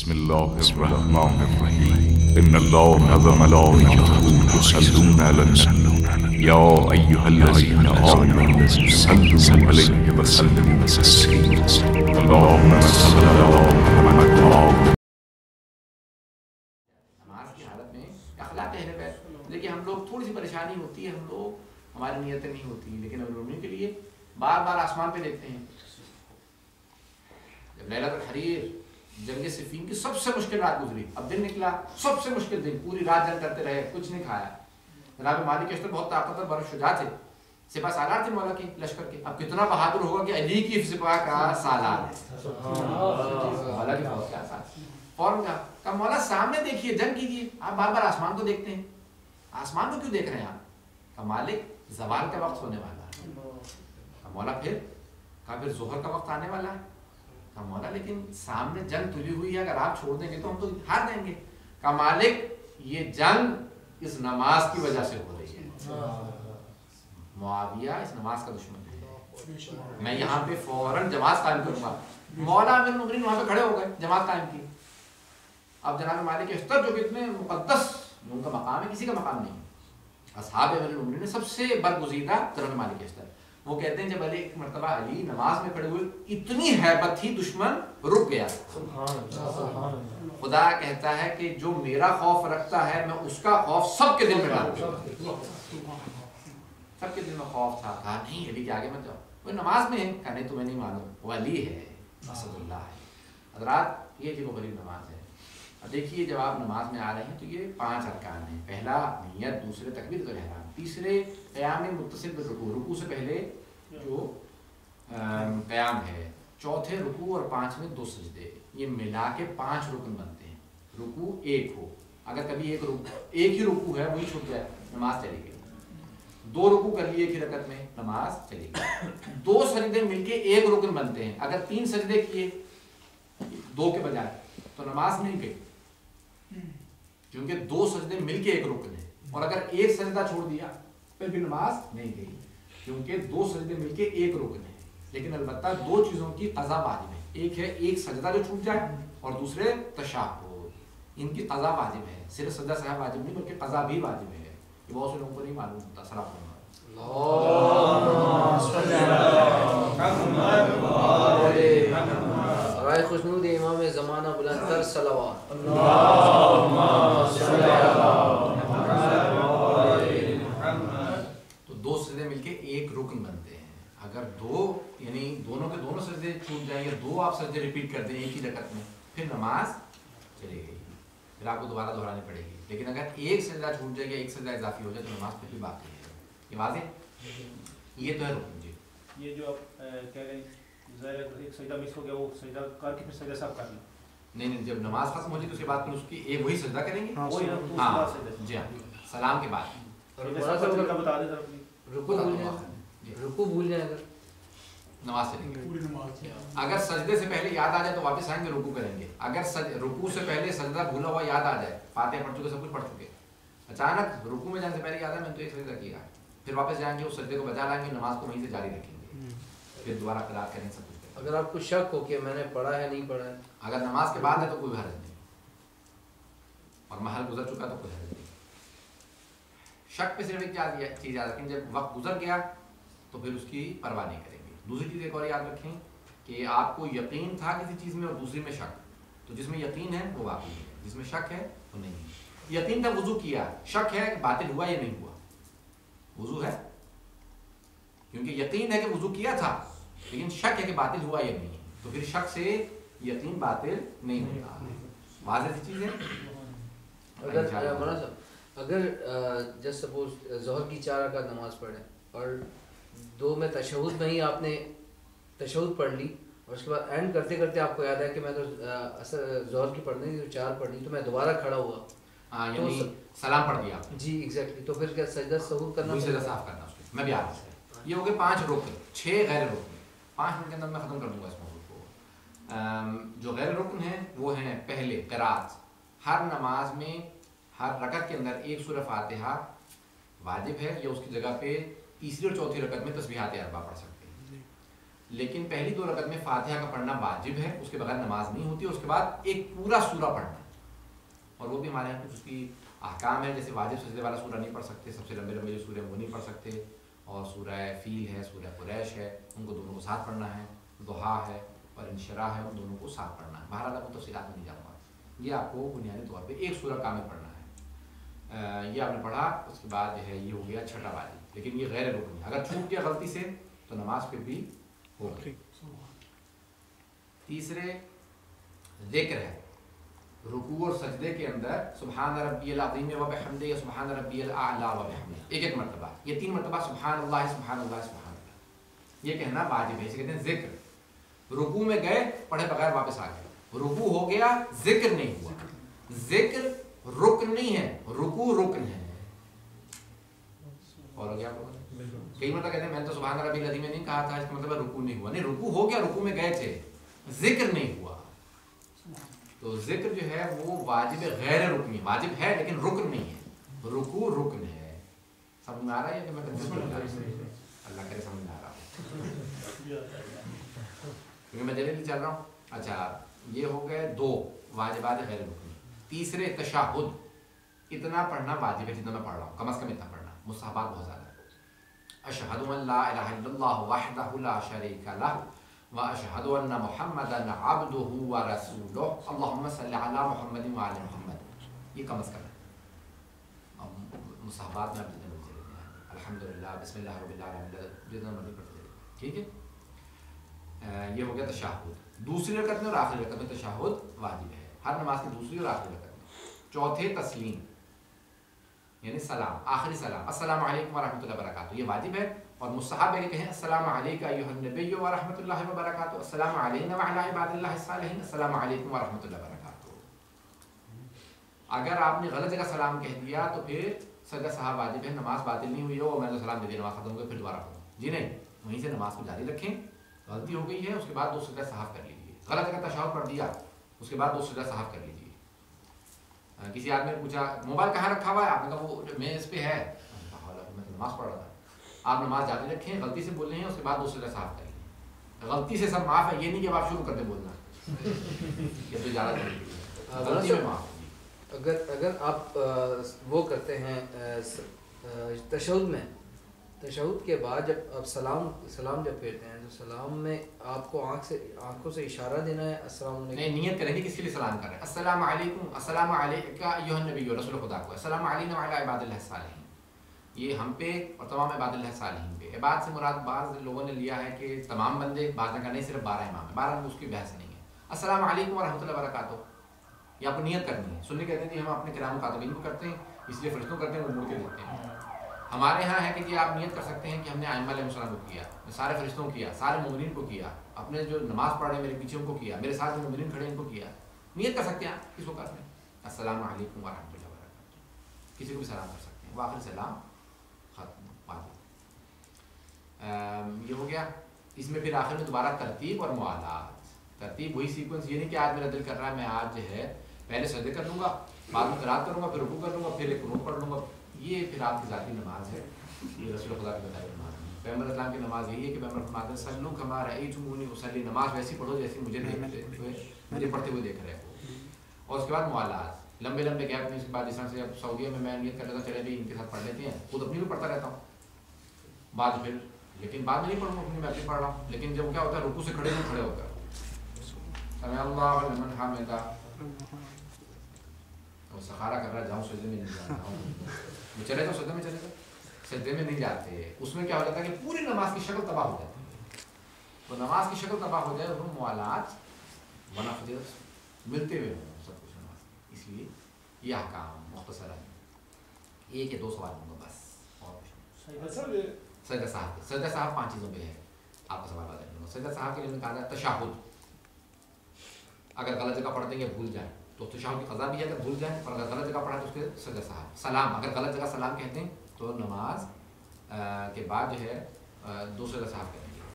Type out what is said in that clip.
بسم الله الرحمن الرحيم إن الله وملائكته يصلون على النبي يا أيها الذين آمنوا صلوا عليه وسلموا تسليما اللهم صل على محمد وآل نماز کی حالت میں اخلاق کہنے پہ لیکن ہم لوگ تھوڑی سی پریشانی ہوتی ہے، ہم لوگ ہماری نیتیں نہیں ہوتی، لیکن المومنین کے لیے بار بار آسمان پہ دیکھتے ہیں. جب لیلۃ الحریر جنگ صفین کی سب سے مشکل رات گزری، اب دن نکلا سب سے مشکل دن، پوری رات جنگ کرتے رہے، کچھ نہیں کھایا. جناب مالک اشتر بہت طاقتور بڑے شجاع تھے، سپہ سالار تھے مولا کے لشکر کے. اب کتنا بہادر ہوگا کہ علی کی سپہ کا سالار ہے، مولا کی فوج کا سالار. فوراً کہا مولا سامنے دیکھیے، جنگ کیجیے، آپ بار بار آسمان کو دیکھتے ہیں، آسمان کو کیوں دیکھ رہے ہیں آپ؟ کہا مالک زوال کا وقت ہونے والا ہے. کہا مولا پھر؟ کہا پھر ظہر کا وقت آنے والا ہے. کہا مولا لیکن سامنے جنگ تلی ہوئی ہے، اگر آپ چھوڑ دیں گے تو ہم تو ہار دیں گے. کہا مالک یہ جنگ اس نماز کی وجہ سے ہو رہی ہے، معاویہ اس نماز کا دشمن ہے، میں یہاں پہ فوراً جماعت قائم کروں گا. مولا امیر المؤمنین وہاں پہ کھڑے ہو گئے، جماعت قائم کی. اب جناب مالک اشتر جو کہ اتنے مقدس ان کا مقام ہے، کسی کا مقام نہیں. اصحاب امیر المؤمنین نے سب سے برگزیدہ جناب مالک اشتر، وہ کہتے ہیں جب علی ایک مرتبہ علی نماز میں کھڑے ہوئے، اتنی ہیبت تھی دشمن رک گیا. خدا کہتا ہے کہ جو میرا خوف رکھتا ہے میں اس کا خوف سب کے دل میں ڈال دوں گا. سب کے دل میں خوف تھا. کہا نہیں علی کے آگے مت جاؤ، وہ نماز میں ہے. کہا نہیں تمہیں نہیں معلوم، وہ علی ہے، اسد اللہ ہے. حضرات یہ عجیب و غریب نماز ہے. اب دیکھیے جب آپ نماز میں آ رہے ہیں تو یہ 5 ارکان ہیں. پہلا نیت، دوسرے تکبیرۃ الاحرام، تیسرے قیام متصل بالرکوع، رکوع سے پہلے جو قیام ہے، چوتھے رکوع اور 5ویں 2 سجدے. یہ ملا کے 5 رکن بنتے ہیں. رکوع ایک ہو، اگر کبھی ایک ہی رکوع ہے وہی چھوٹ جائے نماز چلی گئی. 2 رکوع کر لیے ایک ہی رکعت میں نماز چلی گئی. 2 سجدے مل کے ایک رکن بنتے ہیں. اگر 3 سجدے کیے 2 کے بجائے تو نماز نہیں گئی، کیونکہ 2 سجدے مل کے ایک رکن ہے. اور اگر ایک سجدہ چھوڑ دیا پھر بھی نماز نہیں گئی، کیونکہ 2 سجدے مل کے ایک رکن ہے. لیکن البتہ 2 چیزوں کی قضا واجب ہے. ایک ہے ایک سجدہ جو چھوٹ جائے، اور دوسرے تشہد، ان کی قضا واجب ہے. صرف سجدہ صحیح واجب نہیں بلکہ قضا بھی واجب ہے. یہ بہت سے لوگوں کو نہیں معلوم ہوتا. سلام رائے خوشنود امام زمانہ بلند تر صلوات. تو 2 سجدے مل کے ایک رکن بنتے ہیں. اگر 2 یعنی دونوں کے دونوں سجدے چھوٹ جائیں یا 2 آپ سجدے ریپیٹ کر دیں ایک ہی رکعت میں، پھر نماز چلی گئی، پھر آپ کو دوبارہ دہرانی پڑے گی. لیکن اگر ایک سجدہ چھوٹ جائے یا ایک سجدہ اضافی ہو جائے تو نماز پھر بھی باقی ہے. یہ واضح؟ یہ تو ہے رکن. جی یہ جو آپ کہہ رہے ہیں ظاہر ایک سجدہ مس ہو گیا، وہ سجدہ کر کے پھر سجدہ صاحب کرنا. نہیں، جب نماز ختم ہو جائے تو اس کے بعد پھر اس کی ایک وہی سجدہ کریں گے. وہی ہاں جی ہاں، سلام کے بعد. بتا دیں رکوع بھول جائے اگر نماز چلیں گے. اگر سجدے سے پہلے یاد آ جائے تو واپس آئیں گے، رکوع کریں گے. اگر رکوع سے پہلے سجدہ بھولا ہوا یاد آ جائے، فاتحہ پڑھ چکے، سب کچھ پڑھ چکے، اچانک رکوع میں جانے سے پہلے یاد آئے میں تو ایک سجدہ کیا، پھر واپس جائیں گے، اس سجدے کو بجا لائیں گے، نماز کو وہیں سے جاری رکھیں گے، پھر دوبارہ قرات کریں گے، سب کچھ کریں گے. اگر آپ کو شک ہو کہ میں نے پڑھا ہے نہیں پڑھا ہے، اگر نماز کے بعد ہے تو کوئی حرج نہیں، اور محل گزر چکا تو کوئی حرج نہیں. شک پہ صرف ایک چیز یاد رکھیں، جب وقت گزر گیا تو پھر اس کی پرواہ نہیں کریں گے. دوسری چیز ایک اور یاد رکھیں کہ آپ کو یقین تھا کسی چیز میں اور دوسری میں شک، تو جس میں یقین ہے وہ واقعی ہے، جس میں شک ہے وہ نہیں ہے. یقین تھا وضو کیا، شک ہے کہ باطل ہوا یا نہیں ہوا. وضو ہے کیونکہ یقین ہے کہ وضو کیا تھا، لیکن شک ہے کہ باطل ہوا یا نہیں، تو پھر شک سے یقین باطل نہیں ہوتا. واضح سی چیز ہے. اگر مولانا صاحب اگر جس سپوز ظہر کی 4 رکعت نماز پڑھیں اور 2 میں تشہد میں ہی آپ نے تشہد پڑھ لی، اور اس کے بعد اینڈ کرتے کرتے آپ کو یاد ہے کہ میں تو ظہر کی پڑھنی تھی، 4 پڑھنی، تو میں دوبارہ کھڑا ہوا، یعنی سلام پڑھ دیا. جی ایگزیکٹلی، تو پھر کیا سجدہ سہو کرنا؟ سجدہ صاف کرنا اس کو. میں بھی آ رہا ہوں. یہ ہو گئے 5 رکن، 6 غیر رکن. 5 منٹ کے اندر میں ختم کر دوں گا اس موضوع کو. جو غیر رکن ہیں وہ ہیں پہلے قرات. ہر نماز میں ہر رکعت کے اندر ایک سورہ فاتحہ واجب ہے، یا اس کی جگہ پہ تیسری اور چوتھی رکعت میں تسبیحات اربع پڑھ سکتے ہیں. لیکن پہلی 2 رکعت میں فاتحہ کا پڑھنا واجب ہے، اس کے بغیر نماز نہیں ہوتی. اس کے بعد ایک پورا سورہ پڑھنا، اور وہ بھی ہمارے یہاں کچھ اس کی احکام ہے. جیسے واجب سجدے والا سورہ نہیں پڑھ سکتے، سب سے لمبے لمبے جو سورے ہیں وہ نہیں پڑھ سکتے، اور سورہ فیل ہے، سورہ قریش ہے، ان کو دونوں کو ساتھ پڑھنا ہے. ضحیٰ ہے اور انشراح ہے، ان دونوں کو ساتھ پڑھنا ہے. بہرحال آپ کو تفصیلات میں نہیں جاؤں گا، یہ آپ کو بنیادی طور پہ ایک سورہ کامل پڑھنا ہے. یہ آپ نے پڑھا. اس کے بعد جو ہے یہ ہو گیا چھٹا واجب، لیکن یہ غیر رکنی ہے. اگر چھوٹ گیا غلطی سے تو نماز پھر بھی ہوگی. تیسرے ذکر ہے. رکوع اور سجدے کے اندر سبحان ربی العظیم و بحمدہ یا سبحان ربی الاعلی و بحمدہ ایک مرتبہ، یہ 3 مرتبہ سبحان اللہ سبحان اللہ سبحان اللہ یہ کہنا واجب ہے. اسے کہتے ہیں ذکر. رکوع میں گئے، پڑھے بغیر واپس آ گئے، رکوع ہو گیا، ذکر نہیں ہوا. ذکر رکن نہیں ہے، رکوع رکن ہے. اور ہو گیا آپ کو کئی مرتبہ کہتے ہیں میں تو سبحان ربی العظیم میں نہیں کہا تھا، اس کا مطلب رکوع نہیں ہوا. نہیں، رکوع ہو گیا، رکوع میں گئے تھے، ذکر نہیں ہوا. تو ذکر جو ہے وہ واجب غیر رکنی، واجب ہے لیکن رکن نہیں ہے. رکوع رکن ہے. سمجھ میں آ رہا ہے کہ میں اللہ کرے سمجھ میں آ رہا ہوں، کیونکہ میں جلدی چل رہا ہوں. اچھا، یہ ہو گئے 2 واجبات غیر رکنی. تیسرے تشہد. اتنا پڑھنا واجب ہے جتنا میں پڑھ رہا ہوں، کم از کم اتنا پڑھنا. مستحبات بہت زیادہ. اشہد ان لا الہ الا اللہ وحدہ لا شریک لہ واشہد ان محمدا عبدہ ورسولہ اللہم صلی علی محمد وعلی محمد. یہ کم از کم ہے. مصحبات میں آپ جتنے مرضی لیتے ہیں، الحمدللہ، بسم اللہ رب العالمین، جتنا مرضی پڑھتے ہیں. ٹھیک ہے، یہ ہو گیا تشہد. دوسری رکعت میں اور آخری رکعت میں تشہد واجب ہے، ہر نماز کی دوسری اور آخری رکعت میں. چوتھے تسلیم یعنی سلام، آخری سلام، السلام علیکم ورحمۃ اللہ وبرکاتہ، یہ واجب ہے. اور مستحب ہے کہ کہیں السلام علیکم ایھا النبی ورحمۃ اللہ وبرکاتہ، السلام علینا وعلی عباد اللہ الصالحین، السلام علیکم ورحمۃ اللہ وبرکاتہ. اگر آپ نے غلط جگہ سلام کہہ دیا تو پھر سجدہ سہو واجب ہے. نماز باطل نہیں ہوئی ہو، میں نے سلام دے دیا، نماز ختم ہو گئی، پھر دوبارہ پڑھو جی نہیں، وہیں سے نماز کو جاری رکھیں. غلطی ہو گئی ہے، اس کے بعد 2 سجدہ سہو کر لیجیے. غلط جگہ تشہد پڑھ دیا، اس کے بعد 2 سجدہ سہو کر لیجیے. کسی آدمی نے پوچھا موبائل کہاں رکھا ہوا ہے، آپ نے کہا وہ میز پہ ہے. میں نماز پڑھ رہا تھا. آپ نماز جاری رکھیں، غلطی سے بول رہے ہیں، اس کے بعد 2 سجدہ سہو کر لیں. غلطی سے سب معاف ہے، یہ نہیں کہ آپ شروع کر دیں بولنا یہ تو زیادہ غلطی میں معاف. اگر آپ وہ کرتے ہیں تشہد میں، تشہد کے بعد جب آپ سلام جب پھیرتے ہیں تو سلام میں آپ کو آنکھوں سے اشارہ دینا ہے السلام علیکم. نہیں، نیت کریں گے کس کے لیے سلام کر رہے ہیں. السلام علیکم، السلام علیکم ایھا النبی رسول خدا کو، السلام علینا وعلی عباد اللہ الصالحین. یہ ہم پہ اور تمام عباد اللہ صالحین پہ. عباد سے مراد بعض لوگوں نے لیا ہے کہ تمام بندے، بعض نے کہا نہیں صرف 12 امام ہیں. 12 میں اس کی بحث نہیں ہے. السلام علیکم ورحمۃ اللہ وبرکاتہ یہ آپ کو نیت کرنی ہے. سنی کہتے ہیں کہ ہم اپنے کرام مخاطبین کو کرتے ہیں، اس لیے فرشتوں کرتے ہیں، وہ مڑ کے دیکھتے ہیں. ہمارے ہاں ہے کہ جی آپ نیت کر سکتے ہیں کہ ہم نے ائمہ علیہ السلام کو کیا، سارے فرشتوں کو کیا، سارے مومنین کو کیا، اپنے جو نماز پڑھ رہے ہیں میرے پیچھے ان کو کیا، میرے ساتھ جو مومنین کھڑے ہیں ان کو کیا. نیت کر سکتے ہیں آپ کس کو کرتے ہیں. السلام علیکم ورحمۃ اللہ وبرکاتہ کسی کو بھی سلام کر سکتے ہیں. وہ آخری سلام ختم. یہ ہو گیا. اس میں پھر آخر میں دوبارہ ترتیب اور موالات. ترتیب وہی سیکوینس، یہ نہیں کہ آج میرا دل کر رہا ہے میں آج جو ہے پہلے سجدے کر لوں گا، بعد میں قرات کروں گا، پھر رکوع کر لوں گا، پھر ایک قنوت پڑھ لوں گا. یہ پھر آپ کی ذاتی نماز ہے. یہ رسول خدا کی بتائی نماز ہے. پیغمبر اسلام کی نماز یہی ہے کہ پیغمبر فرماتے ہیں صلو کما رأیتمونی اصلی، نماز ویسی پڑھو جیسی مجھے پڑھتے ہوئے دیکھ رہے ہو. اور اس کے بعد موالات، لمبے لمبے گیپ میں. اس کے بعد جس طرح سے اب سعودیہ میں نیت کر لیتا ہوں چلے بھی ان کے ساتھ پڑھ لیتے ہیں، خود اپنی بھی پڑھتا رہتا ہوں بعد پھر، لیکن بعد میں نہیں پڑھوں گا، اپنی میں اپنی پڑھ رہا ہوں. لیکن جب کیا ہوتا ہے رکوع سے کھڑے ہو کر سمع اللہ لمن حمدہ، اور سخارا کر رہا جاؤں سجدے میں نہیں جاتا ہوں، میں چلے جاؤں سجدے میں چلے جاؤ، سجدے میں نہیں جاتے. اس میں کیا ہو جاتا ہے کہ پوری نماز کی شکل تباہ ہو جاتی ہے. تو نماز کی شکل تباہ ہو جائے اور موالات ونفذ ملتے ہوئے ہوں سب کچھ نماز کی. اس لیے یہ احکام مختصر ہے. 1 یا 2 سوال ہوں گا بس، اور کچھ نہیں. سجدہ صاحب، سجدہ صاحب 5 چیزوں پہ ہے. آپ کا سوال بتا دوں گا. سجدہ صاحب کے لیے کہا جاتا ہے تشہد. اگر غلط جگہ پڑھ دیں گے بھول جائیں تو تشہد کی قضا بھی ہے اگر بھول جائیں، اور اگر غلط جگہ پڑھا تو اس کے سجدہ صاحب. سلام، اگر غلط جگہ سلام کہتے ہیں تو نماز کے بعد جو ہے 2 سجدہ صاحب